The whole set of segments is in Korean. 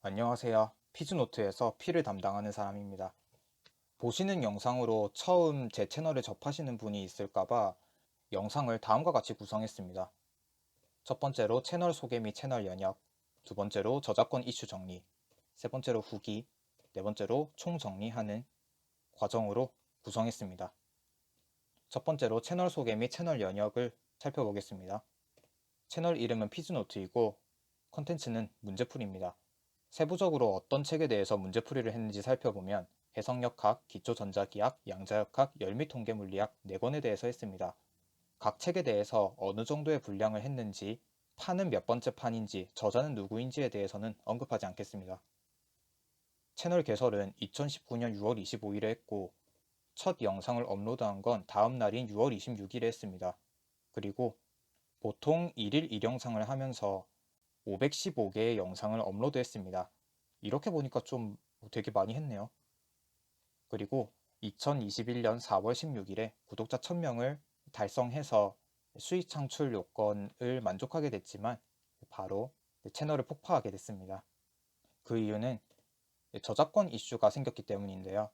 안녕하세요. 피즈노트에서 P를 담당하는 사람입니다. 보시는 영상으로 처음 제 채널에 접하시는 분이 있을까봐 영상을 다음과 같이 구성했습니다. 첫 번째로 채널 소개 및 채널 연역, 두 번째로 저작권 이슈 정리, 세 번째로 후기, 네 번째로 총 정리하는 과정으로 구성했습니다. 첫 번째로 채널 소개 및 채널 연역을 살펴보겠습니다. 채널 이름은 피즈노트이고 컨텐츠는 문제풀이입니다. 세부적으로 어떤 책에 대해서 문제풀이를 했는지 살펴보면 해석역학, 기초전자기학, 양자역학, 열미통계물리학 4권에 대해서 했습니다. 각 책에 대해서 어느 정도의 분량을 했는지, 판은 몇 번째 판인지, 저자는 누구인지에 대해서는 언급하지 않겠습니다. 채널 개설은 2019년 6월 25일에 했고 첫 영상을 업로드한 건 다음 날인 6월 26일에 했습니다. 그리고 보통 1일 1영상을 하면서 515개의 영상을 업로드했습니다. 이렇게 보니까 좀 되게 많이 했네요. 그리고 2021년 4월 16일에 구독자 1000명을 달성해서 수익 창출 요건을 만족하게 됐지만 바로 채널을 폭파하게 됐습니다. 그 이유는 저작권 이슈가 생겼기 때문인데요.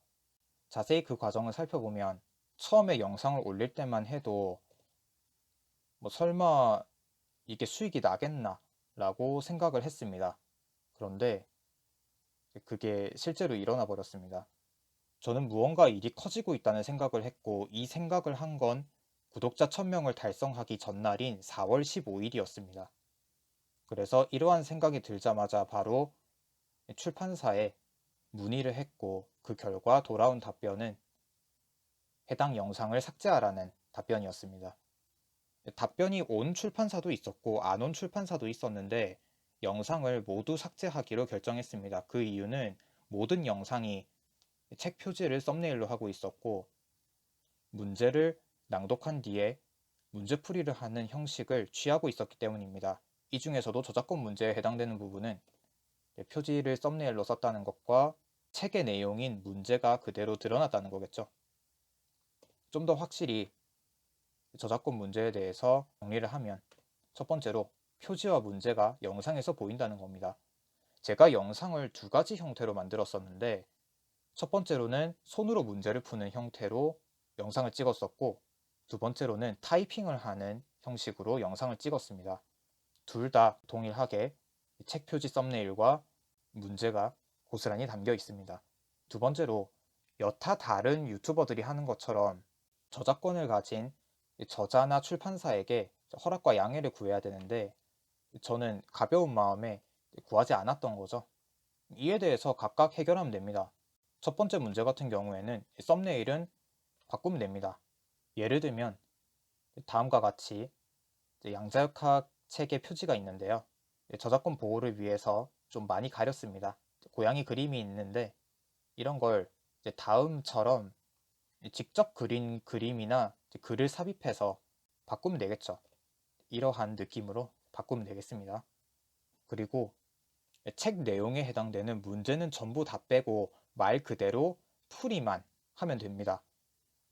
자세히 그 과정을 살펴보면 처음에 영상을 올릴 때만 해도 설마 이게 수익이 나겠나 라고 생각을 했습니다. 그런데 그게 실제로 일어나 버렸습니다. 저는 무언가 일이 커지고 있다는 생각을 했고 이 생각을 한 건 구독자 1000명을 달성하기 전날인 4월 15일이었습니다. 그래서 이러한 생각이 들자마자 바로 출판사에 문의를 했고 그 결과 돌아온 답변은 해당 영상을 삭제하라는 답변이었습니다. 답변이 온 출판사도 있었고 안 온 출판사도 있었는데 영상을 모두 삭제하기로 결정했습니다. 그 이유는 모든 영상이 책 표지를 썸네일로 하고 있었고 문제를 낭독한 뒤에 문제풀이를 하는 형식을 취하고 있었기 때문입니다. 이 중에서도 저작권 문제에 해당되는 부분은 표지를 썸네일로 썼다는 것과 책의 내용인 문제가 그대로 드러났다는 거겠죠. 좀 더 확실히 저작권 문제에 대해서 정리를 하면 첫 번째로 표지와 문제가 영상에서 보인다는 겁니다. 제가 영상을 두 가지 형태로 만들었었는데 첫 번째로는 손으로 문제를 푸는 형태로 영상을 찍었었고 두 번째로는 타이핑을 하는 형식으로 영상을 찍었습니다. 둘 다 동일하게 책 표지 썸네일과 문제가 고스란히 담겨 있습니다. 두 번째로 여타 다른 유튜버들이 하는 것처럼 저작권을 가진 저자나 출판사에게 허락과 양해를 구해야 되는데 저는 가벼운 마음에 구하지 않았던 거죠. 이에 대해서 각각 해결하면 됩니다. 첫 번째 문제 같은 경우에는 썸네일은 바꾸면 됩니다. 예를 들면 다음과 같이 양자역학 책의 표지가 있는데요. 저작권 보호를 위해서 좀 많이 가렸습니다. 고양이 그림이 있는데 이런 걸 다음처럼 직접 그린 그림이나 글을 삽입해서 바꾸면 되겠죠. 이러한 느낌으로 바꾸면 되겠습니다. 그리고 책 내용에 해당되는 문제는 전부 다 빼고 말 그대로 풀이만 하면 됩니다.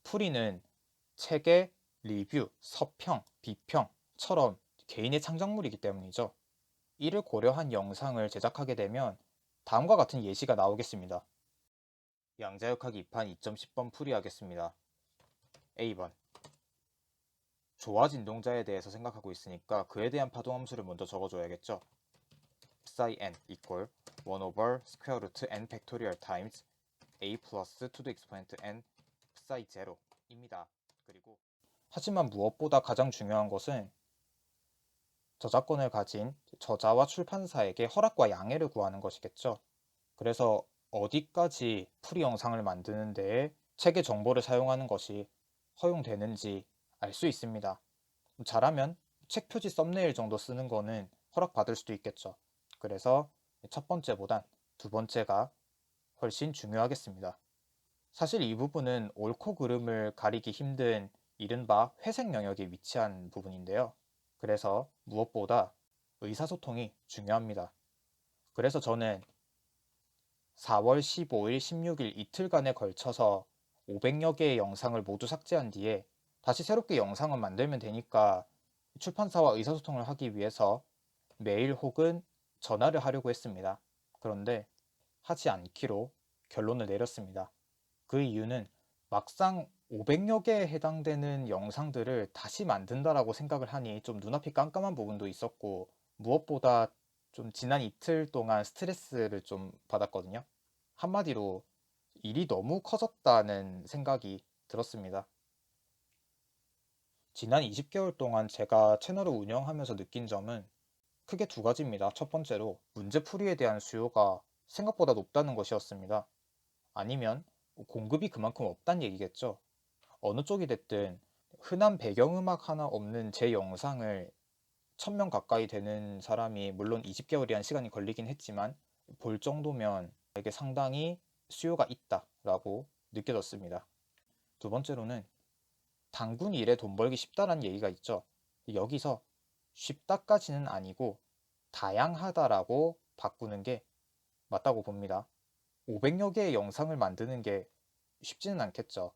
풀이는 책의 리뷰, 서평, 비평처럼 개인의 창작물이기 때문이죠. 이를 고려한 영상을 제작하게 되면 다음과 같은 예시가 나오겠습니다. 양자역학 2판 2.10번 풀이하겠습니다. A번 조화 진동자에 대해서 생각하고 있으니까 그에 대한 파동함수를 먼저 적어줘야겠죠. psi n equal 1 over square root n 팩토리얼 times a plus 2 the exponent n psi 0입니다. 그리고 하지만 무엇보다 가장 중요한 것은 저작권을 가진 저자와 출판사에게 허락과 양해를 구하는 것이겠죠. 그래서 어디까지 풀이 영상을 만드는 데에 책의 정보를 사용하는 것이 허용되는지 알 수 있습니다. 잘하면 책 표지 썸네일 정도 쓰는 거는 허락받을 수도 있겠죠. 그래서 첫 번째보단 두 번째가 훨씬 중요하겠습니다. 사실 이 부분은 옳고 그름을 가리기 힘든 이른바 회색 영역에 위치한 부분인데요. 그래서 무엇보다 의사소통이 중요합니다. 그래서 저는 4월 15일, 16일 이틀간에 걸쳐서 500여 개의 영상을 모두 삭제한 뒤에 다시 새롭게 영상을 만들면 되니까 출판사와 의사소통을 하기 위해서 메일 혹은 전화를 하려고 했습니다. 그런데 하지 않기로 결론을 내렸습니다. 그 이유는 막상 500여 개에 해당되는 영상들을 다시 만든다라고 생각을 하니 좀 눈앞이 깜깜한 부분도 있었고, 무엇보다 좀 지난 이틀 동안 스트레스를 좀 받았거든요. 한마디로 일이 너무 커졌다는 생각이 들었습니다. 지난 20개월 동안 제가 채널을 운영하면서 느낀 점은 크게 두 가지입니다. 첫 번째로 문제풀이에 대한 수요가 생각보다 높다는 것이었습니다. 아니면 공급이 그만큼 없다는 얘기겠죠. 어느 쪽이 됐든 흔한 배경음악 하나 없는 제 영상을 1000명 가까이 되는 사람이, 물론 20개월이란 시간이 걸리긴 했지만 볼 정도면 이게 상당히 수요가 있다라고 느껴졌습니다. 두 번째로는 단군 일에 돈 벌기 쉽다라는 얘기가 있죠. 여기서 쉽다까지는 아니고 다양하다라고 바꾸는 게 맞다고 봅니다. 500여 개의 영상을 만드는 게 쉽지는 않겠죠.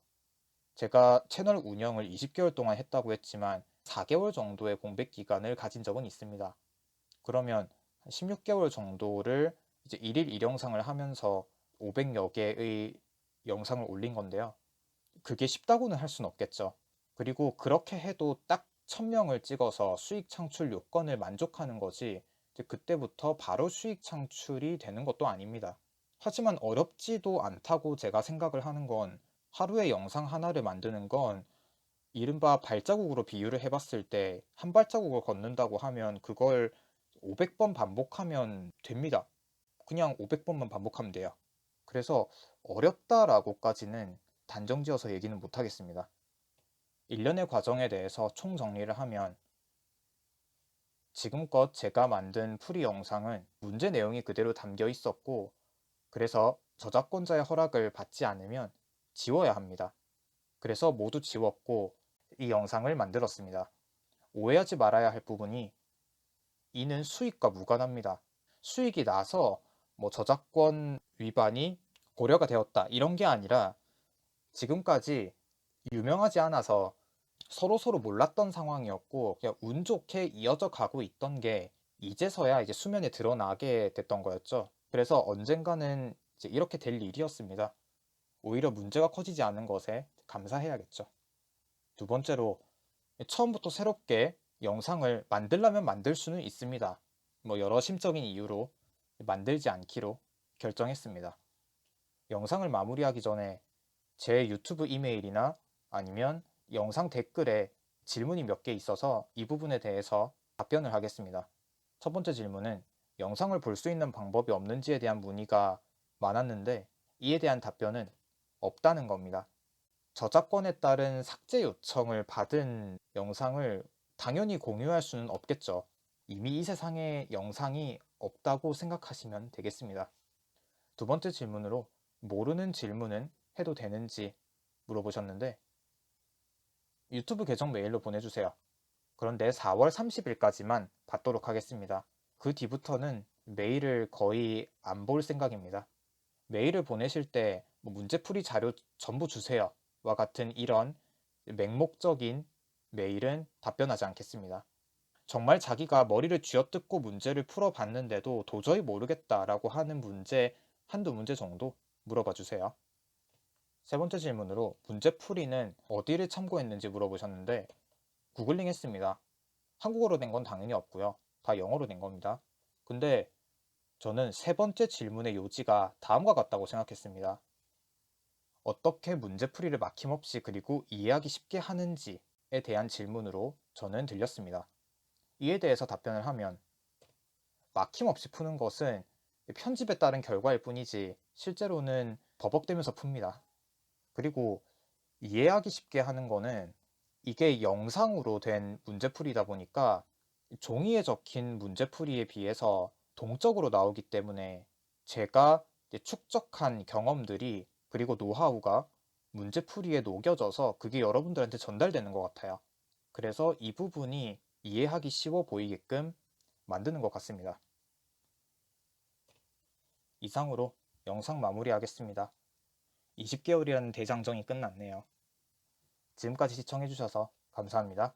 제가 채널 운영을 20개월 동안 했다고 했지만 4개월 정도의 공백 기간을 가진 적은 있습니다. 그러면 16개월 정도를 이제 1일 1영상을 하면서 500여 개의 영상을 올린 건데요. 그게 쉽다고는 할 수는 없겠죠. 그리고 그렇게 해도 딱 1000명을 찍어서 수익 창출 요건을 만족하는 거지, 이제 그때부터 바로 수익 창출이 되는 것도 아닙니다. 하지만 어렵지도 않다고 제가 생각을 하는 건, 하루에 영상 하나를 만드는 건 이른바 발자국으로 비유를 해봤을 때 한 발자국을 걷는다고 하면 그걸 500번 반복하면 됩니다. 그냥 500번만 반복하면 돼요. 그래서 어렵다라고까지는 단정지어서 얘기는 못하겠습니다. 일련의 과정에 대해서 총정리를 하면, 지금껏 제가 만든 풀이 영상은 문제 내용이 그대로 담겨 있었고, 그래서 저작권자의 허락을 받지 않으면 지워야 합니다. 그래서 모두 지웠고 이 영상을 만들었습니다. 오해하지 말아야 할 부분이, 이는 수익과 무관합니다. 수익이 나서 뭐 저작권 위반이 고려가 되었다 이런 게 아니라, 지금까지 유명하지 않아서 서로 몰랐던 상황이었고 그냥 운 좋게 이어져 가고 있던 게 이제서야 이제 수면에 드러나게 됐던 거였죠. 그래서 언젠가는 이제 이렇게 될 일이었습니다. 오히려 문제가 커지지 않은 것에 감사해야겠죠. 두 번째로, 처음부터 새롭게 영상을 만들려면 만들 수는 있습니다. 뭐 여러 심적인 이유로 만들지 않기로 결정했습니다. 영상을 마무리하기 전에 제 유튜브 이메일이나 아니면 영상 댓글에 질문이 몇 개 있어서 이 부분에 대해서 답변을 하겠습니다. 첫 번째 질문은 영상을 볼 수 있는 방법이 없는지에 대한 문의가 많았는데, 이에 대한 답변은 없다는 겁니다. 저작권에 따른 삭제 요청을 받은 영상을 당연히 공유할 수는 없겠죠. 이미 이 세상에 영상이 없다고 생각하시면 되겠습니다. 두 번째 질문으로 모르는 질문은 해도 되는지 물어보셨는데, 유튜브 계정 메일로 보내주세요. 그런데 4월 30일까지만 받도록 하겠습니다. 그 뒤부터는 메일을 거의 안 볼 생각입니다. 메일을 보내실 때 뭐 문제풀이 자료 전부 주세요 와 같은 이런 맹목적인 메일은 답변하지 않겠습니다. 정말 자기가 머리를 쥐어뜯고 문제를 풀어봤는데도 도저히 모르겠다라고 하는 문제 한두 문제 정도 물어봐 주세요. 세 번째 질문으로 문제풀이는 어디를 참고했는지 물어보셨는데, 구글링 했습니다. 한국어로 된 건 당연히 없고요. 다 영어로 된 겁니다. 근데 저는 세 번째 질문의 요지가 다음과 같다고 생각했습니다. 어떻게 문제풀이를 막힘없이 그리고 이해하기 쉽게 하는지에 대한 질문으로 저는 들렸습니다. 이에 대해서 답변을 하면, 막힘없이 푸는 것은 편집에 따른 결과일 뿐이지 실제로는 버벅대면서 풉니다. 그리고 이해하기 쉽게 하는 거는, 이게 영상으로 된 문제풀이다 보니까 종이에 적힌 문제풀이에 비해서 동적으로 나오기 때문에 제가 축적한 경험들이 그리고 노하우가 문제풀이에 녹여져서 그게 여러분들한테 전달되는 것 같아요. 그래서 이 부분이 이해하기 쉬워 보이게끔 만드는 것 같습니다. 이상으로 영상 마무리하겠습니다. 20개월이라는 대장정이 끝났네요. 지금까지 시청해주셔서 감사합니다.